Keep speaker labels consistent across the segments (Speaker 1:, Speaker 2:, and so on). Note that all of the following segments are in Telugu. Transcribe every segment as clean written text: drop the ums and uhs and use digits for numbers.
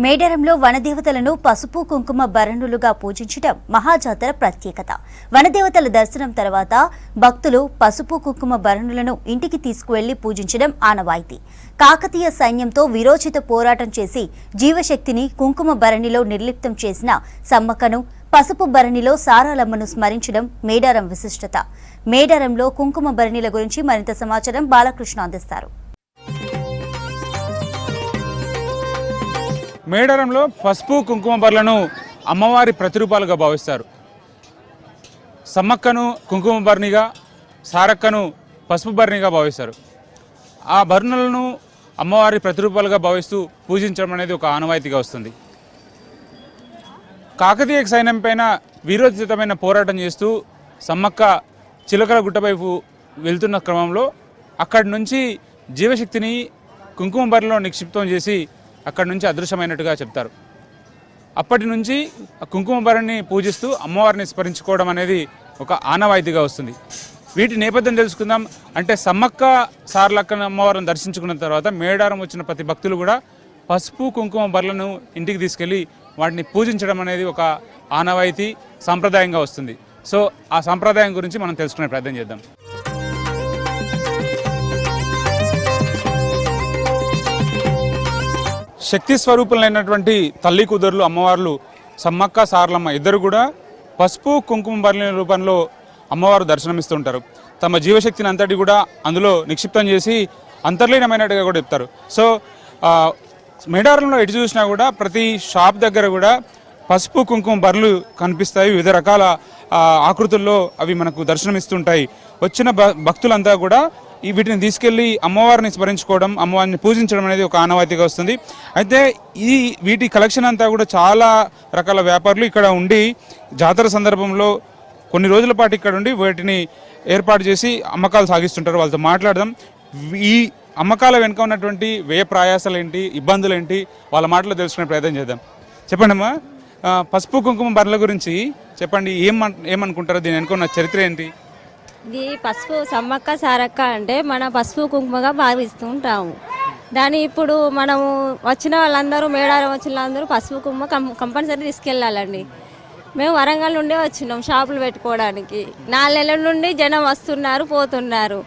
Speaker 1: మేడారంలో వనదేవతలను పసుపు కుంకుమ భరణులుగా పూజించడం మహాజాతర ప్రత్యేకత. వనదేవతల దర్శనం తర్వాత భక్తులు పసుపు కుంకుమ భరణులను ఇంటికి తీసుకువెళ్లి పూజించడం ఆనవాయితీ. కాకతీయ సైన్యంతో విరోచిత పోరాటం చేసి జీవశక్తిని కుంకుమ భరణిలో నిర్లిప్తం చేసిన సమ్మక్కను, పసుపు భరణిలో సారాలమ్మను స్మరించడం మేడారం విశిష్టత. మేడారంలో కుంకుమ భరణిల గురించి మరింత సమాచారం బాలకృష్ణ అందిస్తారు.
Speaker 2: మేడారంలో పసుపు కుంకుమ బర్లను అమ్మవారి ప్రతిరూపాలుగా భావిస్తారు. సమ్మక్కను కుంకుమ భరణిగా, సారక్కను పసుపు భరణిగా భావిస్తారు. ఆ భరణులను అమ్మవారి ప్రతిరూపాలుగా భావిస్తూ పూజించడం అనేది ఒక ఆనవాయితీగా వస్తుంది. కాకతీయ సైన్యం పైన వీరోచితమైన పోరాటం చేస్తూ సమ్మక్క చిలకల గుట్ట వైపు వెళ్తున్న క్రమంలో అక్కడి నుంచి జీవశక్తిని కుంకుమ భరణిలో నిక్షిప్తం చేసి అక్కడి నుంచి అదృశ్యమైనట్టుగా చెప్తారు. అప్పటి నుంచి కుంకుమ భరణిని పూజిస్తూ అమ్మవారిని స్మరించుకోవడం అనేది ఒక ఆనవాయితీగా వస్తుంది. వీటి నేపథ్యం తెలుసుకుందాం. అంటే సమ్మక్క సారలక్క అమ్మవారిని దర్శించుకున్న తర్వాత మేడారం వచ్చిన ప్రతి భక్తులు కూడా పసుపు కుంకుమ భరణులను ఇంటికి తీసుకెళ్ళి వాటిని పూజించడం అనేది ఒక ఆనవాయితీ సాంప్రదాయంగా వస్తుంది. సో ఆ సాంప్రదాయం గురించి మనం తెలుసుకునే ప్రయత్నం చేద్దాం. శక్తి స్వరూపులైనటువంటి తల్లి కూతురులు అమ్మవార్లు సమ్మక్క సారలమ్మ ఇద్దరు కూడా పసుపు కుంకుమ భరణి రూపంలో అమ్మవారు దర్శనమిస్తుంటారు. తమ జీవశక్తిని అంతటి కూడా అందులో నిక్షిప్తం చేసి అంతర్లీనమైనట్టుగా కూడా చెప్తారు. సో మేడారంలో ఎటు చూసినా కూడా ప్రతి షాప్ దగ్గర కూడా పసుపు కుంకుమ భరణులు కనిపిస్తాయి. వివిధ రకాల ఆకృతుల్లో అవి మనకు దర్శనమిస్తుంటాయి. వచ్చిన భక్తులంతా కూడా వీటిని తీసుకెళ్లి అమ్మవారిని స్మరించుకోవడం, అమ్మవారిని పూజించడం అనేది ఒక ఆనవాయితీగా వస్తుంది. అయితే వీటి కలెక్షన్ అంతా కూడా చాలా రకాల వ్యాపారులు ఇక్కడ ఉండి జాతర సందర్భంలో కొన్ని రోజుల పాటు ఇక్కడ ఉండి వాటిని ఏర్పాటు చేసి అమ్మకాలు సాగిస్తుంటారు. వాళ్ళతో మాట్లాడదాం. ఈ అమ్మకాల వెనుక ఉన్నటువంటి వ్యయ ప్రయాసాలు ఏంటి, ఇబ్బందులు ఏంటి, వాళ్ళ మాటలో తెలుసుకునే ప్రయత్నం చేద్దాం. చెప్పండి అమ్మా, పసుపు కుంకుమ భరణుల గురించి చెప్పండి. ఏమనుకుంటారు? దీని వెనుక ఉన్న చరిత్ర ఏంటి?
Speaker 3: ఇది పసుపు సమ్మక్క సారక్క అంటే మన పసుపు కుంకుమగా భావిస్తూ ఉంటాము. దాన్ని ఇప్పుడు మనము వచ్చిన వాళ్ళందరూ మేడారం వచ్చిన వాళ్ళందరూ పసుపు కుంకుమ కంపల్సరీ తీసుకెళ్ళాలండి. మేము వరంగల్ నుండే వచ్చినాం షాపులు పెట్టుకోవడానికి. 4 నెలల నుండి జనం వస్తున్నారు, పోతున్నారు.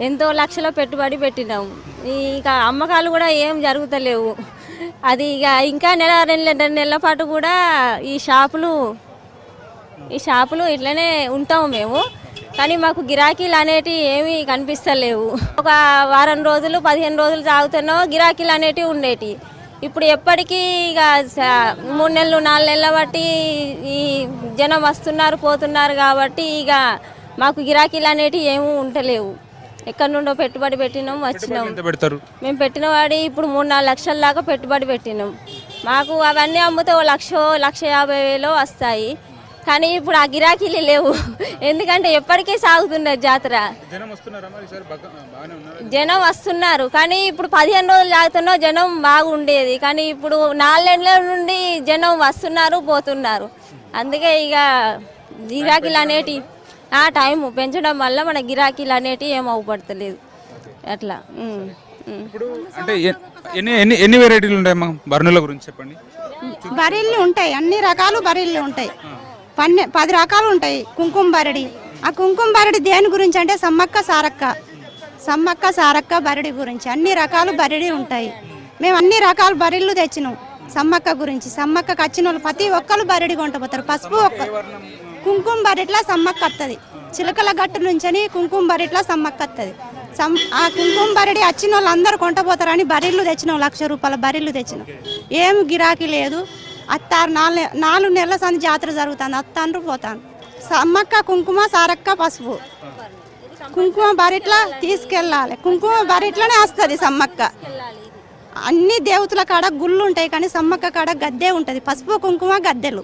Speaker 3: ఎంతో లక్షల పెట్టుబడి పెట్టినాం. ఇక అమ్మకాలు కూడా ఏం జరుగుతలేవు. అది ఇంకా నెల 2 నెలల పాటు కూడా ఈ షాపులు ఇట్లనే ఉంటాము మేము. కానీ మాకు గిరాకీలు అనేటివి ఏమీ కనిపిస్తలేవు. ఒక వారం రోజులు 15 రోజులు సాగుతున్నా గిరాకీలు అనేటివి ఉండేటి. ఇప్పుడు ఎప్పటికీ ఇక 3 నెలలు 4 నెలల బట్టి ఈ జనం వస్తున్నారు, పోతున్నారు కాబట్టి ఇక మాకు గిరాకీలు అనేటివి ఏమీ ఉంటలేవు. ఎక్కడి నుండో పెట్టుబడి పెట్టినాం, వచ్చినాం. మేము పెట్టిన వాడి ఇప్పుడు 3-4 లక్షల దాకా పెట్టుబడి పెట్టినాం. మాకు అవన్నీ అమ్మితే 1,50,000 వస్తాయి. కానీ ఇప్పుడు ఆ గిరాకీలు లేవు. ఎందుకంటే ఎప్పటికీ సాగుతున్నది జాతర. జనం వస్తున్నారు కానీ ఇప్పుడు 15 రోజులు సాగుతున్నా జనం బాగుండేది. కానీ ఇప్పుడు 4 నెలల నుండి జనం వస్తున్నారు, పోతున్నారు. అందుకే ఇక గిరాకీలు అనేటి ఆ టైం పెంచడం వల్ల మన గిరాకీలు అనేటివి ఏం అవుపడతలేదు. అట్లా
Speaker 2: అంటే ఎన్ని వెరైటీలు ఉంటాయి భరణుల గురించి చెప్పండి.
Speaker 4: బరిళ్ళు ఉంటాయి, అన్ని రకాలు బరిళ్ళు ఉంటాయి. 10 రకాలు ఉంటాయి కుంకుమ బరడి. ఆ కుంకుమ బరడి దేని గురించి అంటే సమ్మక్క సారక్క బరడి గురించి అన్ని రకాలు బరడి ఉంటాయి. మేము అన్ని రకాల బరిళ్ళు తెచ్చినాం సమ్మక్క గురించి. సమ్మక్కకు వచ్చిన వాళ్ళు ప్రతి ఒక్కరు బరడి కొంటపోతారు. పసుపు కుంకుమ బరిట్లా సమ్మక్క వస్తుంది. చిలకల గట్టు నుంచి కుంకుమ బరిట్లా సమ్మక్క వస్తుంది. ఆ కుంకుమ బరడి వచ్చిన వాళ్ళు అందరూ కొంటపోతారని బరిళ్ళు తెచ్చినాం. 1,00,000 రూపాయల బరిళ్ళు తెచ్చినాం. ఏం గిరాకీ లేదు. అత్తారు 4 నెలల సంది జాతర జరుగుతుంది. అత్తాను పోతాను. సమ్మక్క కుంకుమ సారక్క పసుపు కుంకుమ బరిట్లా తీసుకెళ్ళాలి. కుంకుమ బరిట్లనే వస్తుంది సమ్మక్క. అన్ని దేవతల కాడ గుళ్ళు ఉంటాయి కానీ సమ్మక్క కాడ గద్దె ఉంటుంది. పసుపు కుంకుమ గద్దెలు.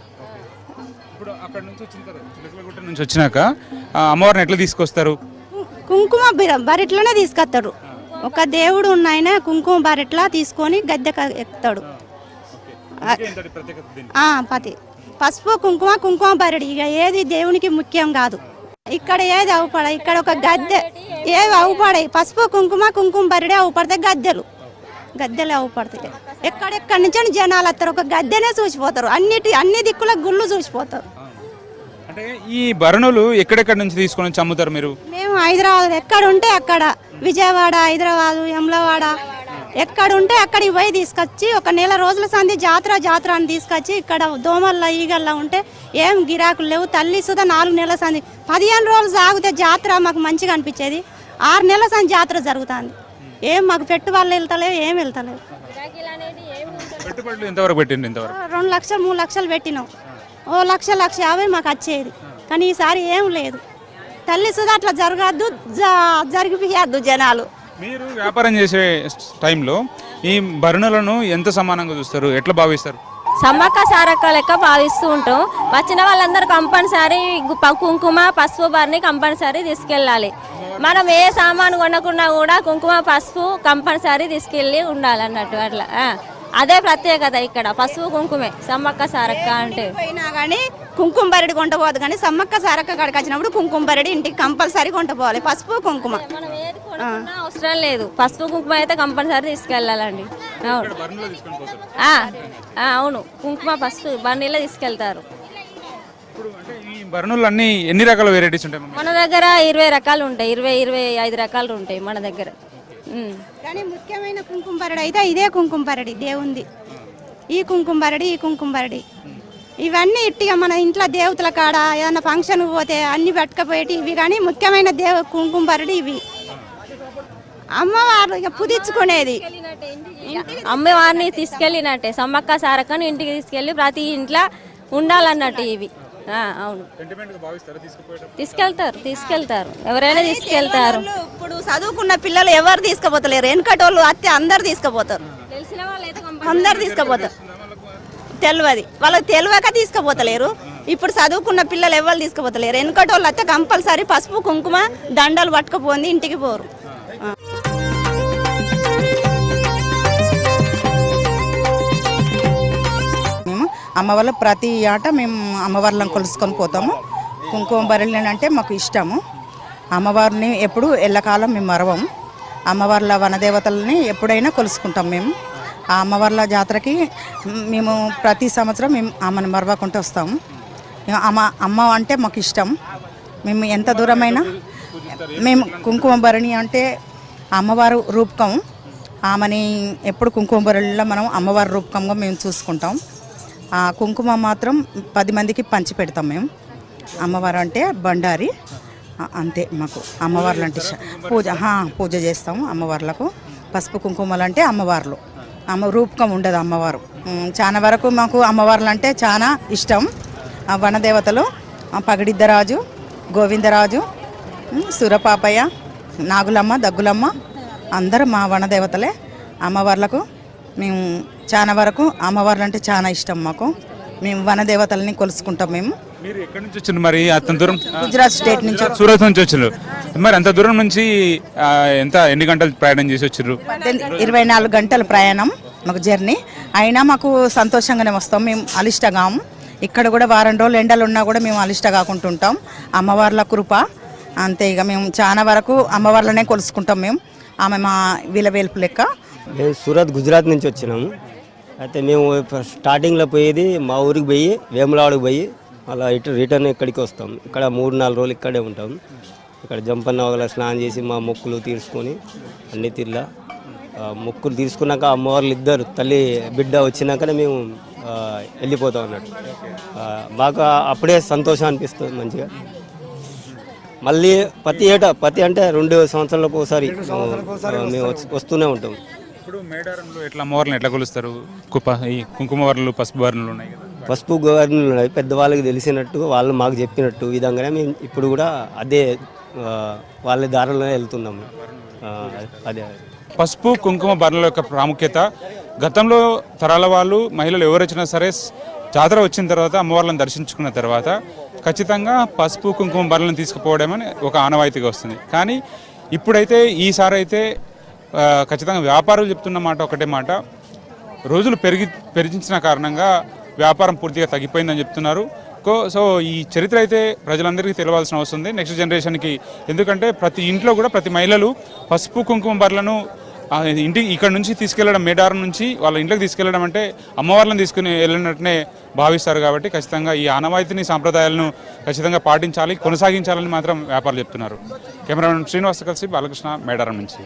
Speaker 2: వచ్చినాక అమ్మవారిని ఎట్లా తీసుకొస్తారు?
Speaker 4: కుంకుమ బరిట్లనే తీసుకొస్తాడు. ఒక దేవుడు ఉన్నాయన కుంకుమ బరిట్లా తీసుకొని గద్దె ఎక్కుతాడు. పసుపు కుంకుమ బరడి ఇక ఏది దేవునికి ముఖ్యం కాదు. ఇక్కడ ఏది అవుపడ, ఇక్కడ ఒక గద్దె ఏవి అవుపడాయి. పసుపు కుంకుమ బరడి అవుపడితే గద్దెలు గద్దెలే అవుపడతాయి. ఎక్కడెక్కడి నుంచో జనాలు వస్తారు, ఒక గద్దెనే చూసిపోతారు, అన్ని దిక్కుల గుళ్ళు చూసిపోతారు.
Speaker 2: అంటే ఈ భరణులు ఎక్కడెక్కడి నుంచి తీసుకొని వచ్చి అమ్ముతారు మీరు?
Speaker 4: మేము హైదరాబాద్ ఎక్కడ ఉంటే అక్కడ, విజయవాడ, హైదరాబాద్, యమలవాడ, ఎక్కడ ఉంటే అక్కడికి పోయి తీసుకొచ్చి ఒక నెల రోజుల సంది జాతర అని తీసుకొచ్చి ఇక్కడ దోమల్లో ఈగల్లో ఉంటే ఏం గిరాకులు లేవు. తల్లి సుధా 4 నెలల సంది 15 రోజులు సాగితే జాతర మాకు మంచిగా అనిపించేది. 6 నెలల సంది జాతర జరుగుతుంది. ఏం మాకు పెట్టుబడులు వెళ్తలేవు, ఏం వెళ్తలేవు.
Speaker 2: పెట్టుబడులు ఎంతవరకు పెట్టింది? ఇంతవరకు
Speaker 4: 2 లక్షలు 3 లక్షలు పెట్టినాం. 1,50,000 మాకు వచ్చేది. కానీ ఈసారి ఏం లేదు. తల్లి సుధా అట్లా జరగద్దు, జరిగిపోయద్దు జనాలు.
Speaker 2: మీరు వ్యాపారం చేసే టైంలో ఈ భరణులను ఎంత సమానంగా చూస్తారు, ఎట్లా భావిస్తారు?
Speaker 3: సమ్మక్క సారక్క లెక్క భావిస్తూ ఉంటాం. వచ్చిన వాళ్ళందరూ కంపల్సరీ కుంకుమ పసుపు బరిని కంపల్సరీ తీసుకెళ్ళాలి. మనం ఏ సామాను కొనకుండా కూడా కుంకుమ పసుపు కంపల్సరీ తీసుకెళ్ళి ఉండాలన్నట్టు. అట్లా అదే ప్రత్యేకత ఇక్కడ, పసుపు కుంకుమే సమ్మక్క సారక్క అంటే.
Speaker 4: పోయినా కానీ కుంకుమ బరడి కొంటపోదు, కానీ సమ్మక్క సారక్క కాడికి వచ్చినప్పుడు కుంకుమ బరడి ఇంటికి కంపల్సరీ కొంటపోవాలి. పసుపు కుంకుమ
Speaker 3: మనం ఏది కొనుక్కున్నా అవసరం లేదు, పసుపు కుంకుమ అయితే కంపల్సరీ తీసుకెళ్ళాలండి. అవును, కుంకుమ పసుపు బండిలో తీసుకెళ్తారు.
Speaker 2: ఈ భరణులు అన్ని ఎన్ని రకాల వెరైటీస్ ఉంటాయి
Speaker 3: మన దగ్గర? 20 రకాలు ఉంటాయి, 25 రకాలు ఉంటాయి మన దగ్గర.
Speaker 4: కానీ ముఖ్యమైన కుంకుమ బరడి అయితే ఇదే కుంకుమ బరడి దేవుంది. ఈ కుంకుమ బరడి, ఈ కుంకుమ బరడి ఇవన్నీ ఇట్టిగా మన ఇంట్లో దేవతల కాడ ఏదైనా ఫంక్షన్ పోతే అన్ని పట్టుకపోయేటి ఇవి. కానీ ముఖ్యమైన కుంకుమ బరడి ఇవి. అమ్మవారు ఇక పుదించుకునేది,
Speaker 3: అమ్మవారిని తీసుకెళ్ళినట్టే. సమ్మక్క సారక్కను ఇంటికి తీసుకెళ్ళి ప్రతి ఇంట్లో ఉండాలన్నట్టు ఇవి. అవును, తీసుకెళ్తారు ఎవరైనా తీసుకెళ్తారు.
Speaker 4: ఇప్పుడు చదువుకున్న పిల్లలు ఎవరు తీసుకుపోతలేరు, వెనకటోళ్ళు అత్తే అందరు తీసుకుపోతారు.
Speaker 3: తెలిసిన వాళ్ళైతే
Speaker 4: అందరు తీసుకుపోతారు. తెలియదు వాళ్ళకి, తెలియక తీసుకుపోతలేరు. ఇప్పుడు చదువుకున్న పిల్లలు ఎవరు తీసుకుపోతలేరు. వెనకటోళ్ళు అత్తే కంపల్సరీ పసుపు కుంకుమ దండలు పట్టుకుపోంది, ఇంటికి పోరు.
Speaker 5: అమ్మవాళ్ళ ప్రతి ఆట మేము అమ్మవార్లను కొలుసుకొని పోతాము. కుంకుమ బరిలు అంటే మాకు ఇష్టము. అమ్మవారిని ఎప్పుడు ఎల్లకాలం మేము మరవము. అమ్మవార్ల వనదేవతలని ఎప్పుడైనా కొలుసుకుంటాం మేము. ఆ అమ్మవార్ల జాతరకి మేము ప్రతి సంవత్సరం మేము ఆమెను మరవకుంటూ వస్తాము. అమ్మ అంటే మాకు ఇష్టం. మేము ఎంత దూరమైనా మేము కుంకుమ భరణి అంటే అమ్మవారు రూపకం. ఆమెని ఎప్పుడు కుంకుమ బరిలో మనం అమ్మవారి రూపకంగా మేము చూసుకుంటాం. ఆ కుంకుమ మాత్రం 10 మందికి పంచి పెడతాం మేము. అమ్మవారు అంటే బండారి అంతే. మాకు అమ్మవార్లు అంటే పూజ చేస్తాము అమ్మవార్లకు. పసుపు కుంకుమలు అంటే అమ్మవార్లు, రూపకం ఉండదు అమ్మవారు. చాలా వరకు మాకు అమ్మవార్లు అంటే చాలా ఇష్టం. వనదేవతలు పగడిద్దరాజు, గోవిందరాజు, సురపాపయ్య, నాగులమ్మ, దగ్గులమ్మ అందరూ మా వనదేవతలే. అమ్మవార్లకు మేము చాలా వరకు అమ్మవార్లు అంటే చాలా ఇష్టం మాకు. మేము వనదేవతలని కొలుసుకుంటాం. మేము
Speaker 2: మీరు ఎక్కడి నుంచి వచ్చారు మరి? అంత దూరం
Speaker 5: గుజరాత్ స్టేట్ నుంచి,
Speaker 2: సూరత్ నుంచి వచ్చారు. మరి అంత దూరం నుంచి ఎన్ని గంటలు ప్రయాణం చేసి వచ్చారు?
Speaker 5: 24 గంటల ప్రయాణం మాకు జర్నీ. అయినా మాకు సంతోషంగానే వస్తాం. మేము అలిష్టగాము. ఇక్కడ కూడా వారం రోజులు ఎండలు ఉన్నా కూడా మేము అలిష్ట కాకుంటుంటాం. అమ్మవార్ల కృప అంతే. ఇక మేము చాలా వరకు అమ్మవార్లనే కొలుసుకుంటాం. మేము ఆమె మా వీలవేల్పు లెక్క.
Speaker 6: మేము సూరత్ గుజరాత్ నుంచి వచ్చినాము. అయితే మేము స్టార్టింగ్లో పోయేది మా ఊరికి పోయి వేములవాడకి పోయి అలా రిటర్న్ ఇక్కడికి వస్తాం. ఇక్కడ 3-4 రోజులు ఇక్కడే ఉంటాం. ఇక్కడ జంపన్న వగల స్నానం చేసి మా మొక్కులు తీర్చుకొని అన్ని తీర్లా మొక్కులు తీసుకున్నాక అమ్మవార్లు ఇద్దరు తల్లి బిడ్డ వచ్చినాకనే మేము వెళ్ళిపోతాం అన్నట్టు. బాగా అప్పుడే సంతోషం అనిపిస్తుంది మంచిగా. మళ్ళీ ప్రతి అంటే 2 సంవత్సరాలకు ఒకసారి మేము వస్తూనే ఉంటాం.
Speaker 2: ఇప్పుడు మేడారంలో ఎట్లా అమ్మవార్లను ఎట్లా కొలుస్తారు? ఈ కుంకుమ బరిలు, పసుపు బరిలు ఉన్నాయి కదా,
Speaker 6: పసుపు బరిలు ఉన్నాయి. పెద్దవాళ్ళకి తెలిసినట్టు వాళ్ళు మాకు చెప్పినట్టు విధంగానే మేము ఇప్పుడు కూడా అదే వాళ్ళ దారిలోనే వెళ్తున్నాము. అదే
Speaker 2: పసుపు కుంకుమ బరిల యొక్క ప్రాముఖ్యత గతంలో తరాల వాళ్ళు, మహిళలు ఎవరు వచ్చినా సరే జాతర వచ్చిన తర్వాత అమ్మవార్లను దర్శించుకున్న తర్వాత ఖచ్చితంగా పసుపు కుంకుమ బరిలను తీసుకుపోవడం అని ఒక ఆనవాయితీగా వస్తుంది. కానీ ఇప్పుడైతే ఈసారి అయితే ఖచ్చితంగా వ్యాపారులు చెప్తున్న మాట ఒకటే మాట, రోజులు పెరిగించిన కారణంగా వ్యాపారం పూర్తిగా తగ్గిపోయిందని చెప్తున్నారు. సో ఈ చరిత్ర అయితే ప్రజలందరికీ తెలియాల్సిన అవసరం ఉంది నెక్స్ట్ జనరేషన్కి. ఎందుకంటే ప్రతి ఇంట్లో కూడా ప్రతి మహిళలు పసుపు కుంకుమ బరిలను ఇంటికి ఇక్కడ నుంచి తీసుకెళ్లడం, మేడారం నుంచి వాళ్ళ ఇంట్లోకి తీసుకెళ్లడం అంటే అమ్మవార్లను తీసుకుని వెళ్ళినట్టునే భావిస్తారు. కాబట్టి ఖచ్చితంగా ఈ ఆనవాయితీని, సాంప్రదాయాలను ఖచ్చితంగా పాటించాలి, కొనసాగించాలని మాత్రం వ్యాపారులు చెప్తున్నారు. కెమెరామెన్ శ్రీనివాస్ కలిసి బాలకృష్ణ, మేడారం నుంచి.